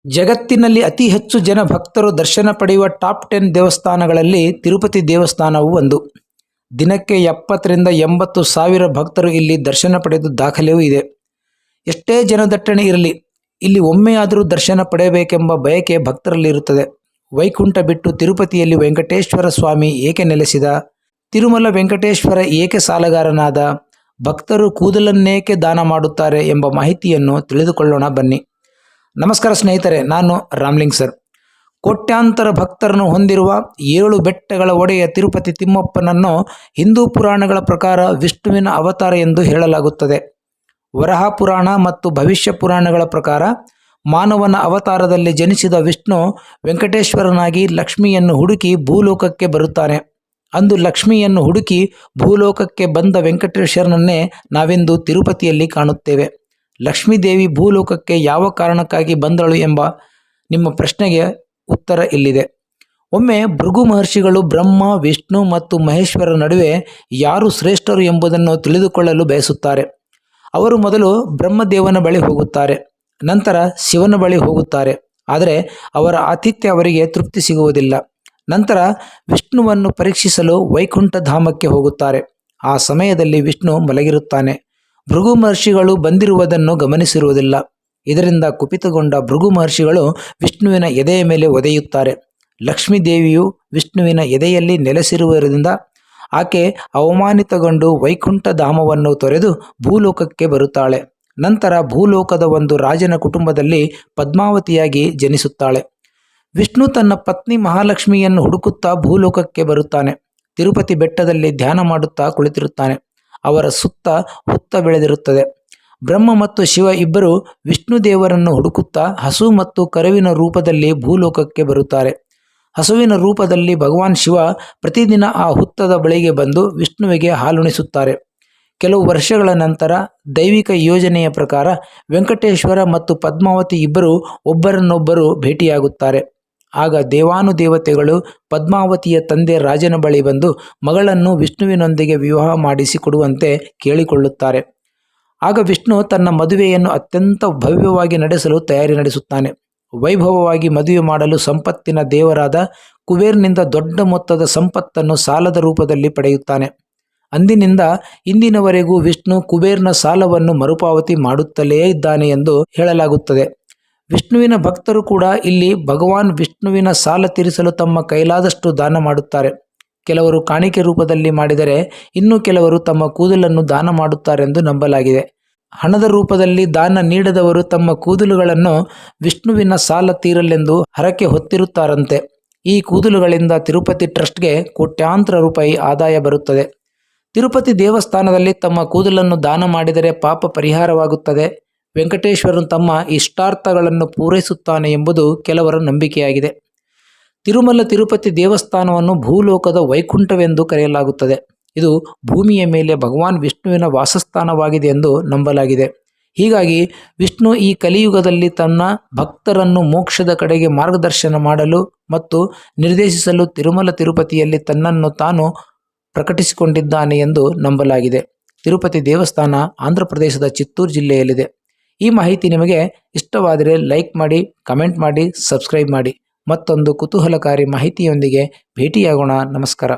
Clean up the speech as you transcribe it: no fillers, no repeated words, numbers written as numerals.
ಜಗತ್ತಿನಲ್ಲಿ ಅತಿ ಹೆಚ್ಚು ಜನ ಭಕ್ತರು ದರ್ಶನ ಪಡೆಯುವ ಟಾಪ್ 10 ದೇವಸ್ಥಾನಗಳಲ್ಲಿ ತಿರುಪತಿ ದೇವಸ್ಥಾನವು ಒಂದು. ದಿನಕ್ಕೆ 70 ರಿಂದ 80 ಸಾವಿರ ಭಕ್ತರು ಇಲ್ಲಿ ದರ್ಶನ ಪಡೆದು ದಾಖಲೆಯೂ ಇದೆ. ಎಷ್ಟೇ ಜನದಟ್ಟಣೆ ಇರಲಿ, ಇಲ್ಲಿ ಒಮ್ಮೆಯಾದರೂ ದರ್ಶನ ಪಡೆಯಬೇಕೆಂಬ ಬಯಕೆ ಭಕ್ತರಲ್ಲಿರುತ್ತದೆ. ವೈಕುಂಠ ಬಿಟ್ಟು ತಿರುಪತಿಯಲ್ಲಿ ವೆಂಕಟೇಶ್ವರ ಸ್ವಾಮಿ ಏಕೆ ನೆಲೆಸಿದ? ತಿರುಮಲ ವೆಂಕಟೇಶ್ವರ ಏಕೆ ಸಾಲಗಾರನಾದ? ಭಕ್ತರು ಕೂದಲನ್ನೇಕೆ ದಾನ ಮಾಡುತ್ತಾರೆ ಎಂಬ ಮಾಹಿತಿಯನ್ನು ತಿಳಿದುಕೊಳ್ಳೋಣ ಬನ್ನಿ. ನಮಸ್ಕಾರ ಸ್ನೇಹಿತರೆ, ನಾನು ರಾಮ್ಲಿಂಗ್ ಸರ್. ಕೋಟ್ಯಾಂತರ ಭಕ್ತರನ್ನು ಹೊಂದಿರುವ 7 ಬೆಟ್ಟಗಳ ಒಡೆಯ ತಿರುಪತಿ ತಿಮ್ಮಪ್ಪನನ್ನು ಹಿಂದೂ ಪುರಾಣಗಳ ಪ್ರಕಾರ ವಿಷ್ಣುವಿನ ಅವತಾರ ಎಂದು ಹೇಳಲಾಗುತ್ತದೆ. ವರಾಹ ಪುರಾಣ ಮತ್ತು ಭವಿಷ್ಯ ಪುರಾಣಗಳ ಪ್ರಕಾರ ಮಾನವನ ಅವತಾರದಲ್ಲಿ ಜನಿಸಿದ ವಿಷ್ಣು ವೆಂಕಟೇಶ್ವರನಾಗಿ ಲಕ್ಷ್ಮಿಯನ್ನು ಹುಡುಕಿ ಭೂಲೋಕಕ್ಕೆ ಬರುತ್ತಾನೆ. ಅಂದು ಲಕ್ಷ್ಮಿಯನ್ನು ಹುಡುಕಿ ಭೂಲೋಕಕ್ಕೆ ಬಂದ ವೆಂಕಟೇಶ್ವರನನ್ನೇ ನಾವಿಂದು ತಿರುಪತಿಯಲ್ಲಿ ಕಾಣುತ್ತೇವೆ. ಲಕ್ಷ್ಮೀದೇವಿ ಭೂಲೋಕಕ್ಕೆ ಯಾವ ಕಾರಣಕ್ಕಾಗಿ ಬಂದಳು ಎಂಬ ನಿಮ್ಮ ಪ್ರಶ್ನೆಗೆ ಉತ್ತರ ಇಲ್ಲಿದೆ. ಒಮ್ಮೆ ಭೃಗು ಮಹರ್ಷಿಗಳು ಬ್ರಹ್ಮ, ವಿಷ್ಣು ಮತ್ತು ಮಹೇಶ್ವರರ ನಡುವೆ ಯಾರು ಶ್ರೇಷ್ಠರು ಎಂಬುದನ್ನು ತಿಳಿದುಕೊಳ್ಳಲು ಬಯಸುತ್ತಾರೆ. ಅವರು ಮೊದಲು ಬ್ರಹ್ಮದೇವನ ಬಳಿ ಹೋಗುತ್ತಾರೆ, ನಂತರ ಶಿವನ ಬಳಿ ಹೋಗುತ್ತಾರೆ. ಆದರೆ ಅವರ ಆತಿಥ್ಯ ಅವರಿಗೆ ತೃಪ್ತಿ ಸಿಗುವುದಿಲ್ಲ. ನಂತರ ವಿಷ್ಣುವನ್ನು ಪರೀಕ್ಷಿಸಲು ವೈಕುಂಠ ಧಾಮಕ್ಕೆ ಹೋಗುತ್ತಾರೆ. ಆ ಸಮಯದಲ್ಲಿ ವಿಷ್ಣು ಮಲಗಿರುತ್ತಾನೆ. ಭೃಗು ಮಹರ್ಷಿಗಳು ಬಂದಿರುವುದನ್ನು ಗಮನಿಸಿರುವುದಿಲ್ಲ. ಇದರಿಂದ ಕುಪಿತಗೊಂಡ ಭೃಗು ಮಹರ್ಷಿಗಳು ವಿಷ್ಣುವಿನ ಎದೆಯ ಮೇಲೆ ಒದೆಯುತ್ತಾರೆ. ಲಕ್ಷ್ಮೀದೇವಿಯು ವಿಷ್ಣುವಿನ ಎದೆಯಲ್ಲಿ ನೆಲೆಸಿರುವುದರಿಂದ ಆಕೆ ಅವಮಾನಿತಗೊಂಡು ವೈಕುಂಠ ಧಾಮವನ್ನು ತೊರೆದು ಭೂಲೋಕಕ್ಕೆ ಬರುತ್ತಾಳೆ. ನಂತರ ಭೂಲೋಕದ ಒಂದು ರಾಜನ ಕುಟುಂಬದಲ್ಲಿ ಪದ್ಮಾವತಿಯಾಗಿ ಜನಿಸುತ್ತಾಳೆ. ವಿಷ್ಣು ತನ್ನ ಪತ್ನಿ ಮಹಾಲಕ್ಷ್ಮಿಯನ್ನು ಹುಡುಕುತ್ತಾ ಭೂಲೋಕಕ್ಕೆ ಬರುತ್ತಾನೆ. ತಿರುಪತಿ ಬೆಟ್ಟದಲ್ಲಿ ಧ್ಯಾನ ಮಾಡುತ್ತಾ ಕುಳಿತಿರುತ್ತಾನೆ. ಅವರ ಸುತ್ತ ಹುತ್ತ ಬೆಳೆದಿರುತ್ತದೆ. ಬ್ರಹ್ಮ ಮತ್ತು ಶಿವ ಇಬ್ಬರು ವಿಷ್ಣು ದೇವರನ್ನು ಹುಡುಕುತ್ತಾ ಹಸು ಮತ್ತು ಕರುವಿನ ರೂಪದಲ್ಲಿ ಭೂಲೋಕಕ್ಕೆ ಬರುತ್ತಾರೆ. ಹಸುವಿನ ರೂಪದಲ್ಲಿ ಭಗವಾನ್ ಶಿವ ಪ್ರತಿದಿನ ಆ ಹುತ್ತದ ಬಳಿಗೆ ಬಂದು ವಿಷ್ಣುವಿಗೆ ಹಾಲುಣಿಸುತ್ತಾರೆ. ಕೆಲವು ವರ್ಷಗಳ ನಂತರ ದೈವಿಕ ಯೋಜನೆಯ ಪ್ರಕಾರ ವೆಂಕಟೇಶ್ವರ ಮತ್ತು ಪದ್ಮಾವತಿ ಇಬ್ಬರು ಒಬ್ಬರನ್ನೊಬ್ಬರು ಭೇಟಿಯಾಗುತ್ತಾರೆ. ಆಗ ದೇವಾನುದೇವತೆಗಳು ಪದ್ಮಾವತಿಯ ತಂದೆ ರಾಜನ ಬಳಿ ಬಂದು ಮಗಳನ್ನು ವಿಷ್ಣುವಿನೊಂದಿಗೆ ವಿವಾಹ ಮಾಡಿಸಿಕೊಡುವಂತೆ ಕೇಳಿಕೊಳ್ಳುತ್ತಾರೆ. ಆಗ ವಿಷ್ಣು ತನ್ನ ಮದುವೆಯನ್ನು ಅತ್ಯಂತ ಭವ್ಯವಾಗಿ ನಡೆಸಲು ತಯಾರಿ ನಡೆಸುತ್ತಾನೆ. ವೈಭವವಾಗಿ ಮದುವೆ ಮಾಡಲು ಸಂಪತ್ತಿನ ದೇವರಾದ ಕುಬೇರ್ನಿಂದ ದೊಡ್ಡ ಮೊತ್ತದ ಸಂಪತ್ತನ್ನು ಸಾಲದ ರೂಪದಲ್ಲಿ ಪಡೆಯುತ್ತಾನೆ. ಅಂದಿನಿಂದ ಇಂದಿನವರೆಗೂ ವಿಷ್ಣು ಕುಬೇರ್ನ ಸಾಲವನ್ನು ಮರುಪಾವತಿ ಮಾಡುತ್ತಲೇ ಇದ್ದಾನೆ ಎಂದು ಹೇಳಲಾಗುತ್ತದೆ. ವಿಷ್ಣುವಿನ ಭಕ್ತರು ಕೂಡ ಇಲ್ಲಿ ಭಗವಾನ್ ವಿಷ್ಣುವಿನ ಸಾಲ ತೀರಿಸಲು ತಮ್ಮ ಕೈಲಾದಷ್ಟು ದಾನ ಮಾಡುತ್ತಾರೆ. ಕೆಲವರು ಕಾಣಿಕೆ ರೂಪದಲ್ಲಿ ಮಾಡಿದರೆ ಇನ್ನು ಕೆಲವರು ತಮ್ಮ ಕೂದಲನ್ನು ದಾನ ಮಾಡುತ್ತಾರೆಂದು ನಂಬಲಾಗಿದೆ. ಹಣದ ರೂಪದಲ್ಲಿ ದಾನ ನೀಡದವರು ತಮ್ಮ ಕೂದಲುಗಳನ್ನು ವಿಷ್ಣುವಿನ ಸಾಲ ತೀರಲೆಂದು ಹರಕೆ ಹೊತ್ತಿರುತ್ತಾರಂತೆ. ಈ ಕೂದಲುಗಳಿಂದ ತಿರುಪತಿ ಟ್ರಸ್ಟ್ಗೆ ಕೋಟ್ಯಾಂತರ ರೂಪಾಯಿ ಆದಾಯ ಬರುತ್ತದೆ. ತಿರುಪತಿ ದೇವಸ್ಥಾನದಲ್ಲಿ ತಮ್ಮ ಕೂದಲನ್ನು ದಾನ ಮಾಡಿದರೆ ಪಾಪ ಪರಿಹಾರವಾಗುತ್ತದೆ. ವೆಂಕಟೇಶ್ವರನು ತಮ್ಮ ಇಷ್ಟಾರ್ಥಗಳನ್ನು ಪೂರೈಸುತ್ತಾನೆ ಎಂಬುದು ಕೆಲವರ ನಂಬಿಕೆಯಾಗಿದೆ. ತಿರುಮಲ ತಿರುಪತಿ ದೇವಸ್ಥಾನವನ್ನು ಭೂಲೋಕದ ವೈಕುಂಠವೆಂದು ಕರೆಯಲಾಗುತ್ತದೆ. ಇದು ಭೂಮಿಯ ಮೇಲೆ ಭಗವಾನ್ ವಿಷ್ಣುವಿನ ವಾಸಸ್ಥಾನವಾಗಿದೆ ಎಂದು ನಂಬಲಾಗಿದೆ. ಹೀಗಾಗಿ ವಿಷ್ಣು ಈ ಕಲಿಯುಗದಲ್ಲಿ ತನ್ನ ಭಕ್ತರನ್ನು ಮೋಕ್ಷದ ಕಡೆಗೆ ಮಾರ್ಗದರ್ಶನ ಮಾಡಲು ಮತ್ತು ನಿರ್ದೇಶಿಸಲು ತಿರುಮಲ ತಿರುಪತಿಯಲ್ಲಿ ತನ್ನನ್ನು ತಾನು ಪ್ರಕಟಿಸಿಕೊಂಡಿದ್ದಾನೆ ಎಂದು ನಂಬಲಾಗಿದೆ. ತಿರುಪತಿ ದೇವಸ್ಥಾನ ಆಂಧ್ರ ಪ್ರದೇಶದ ಚಿತ್ತೂರು ಜಿಲ್ಲೆಯಲ್ಲಿದೆ. ಈ ಮಾಹಿತಿ ನಿಮಗೆ ಇಷ್ಟವಾದರೆ ಲೈಕ್ ಮಾಡಿ, ಕಮೆಂಟ್ ಮಾಡಿ, ಸಬ್ಸ್ಕ್ರೈಬ್ ಮಾಡಿ. ಮತ್ತೊಂದು ಕುತೂಹಲಕಾರಿ ಮಾಹಿತಿಯೊಂದಿಗೆ ಭೇಟಿಯಾಗೋಣ. ನಮಸ್ಕಾರ.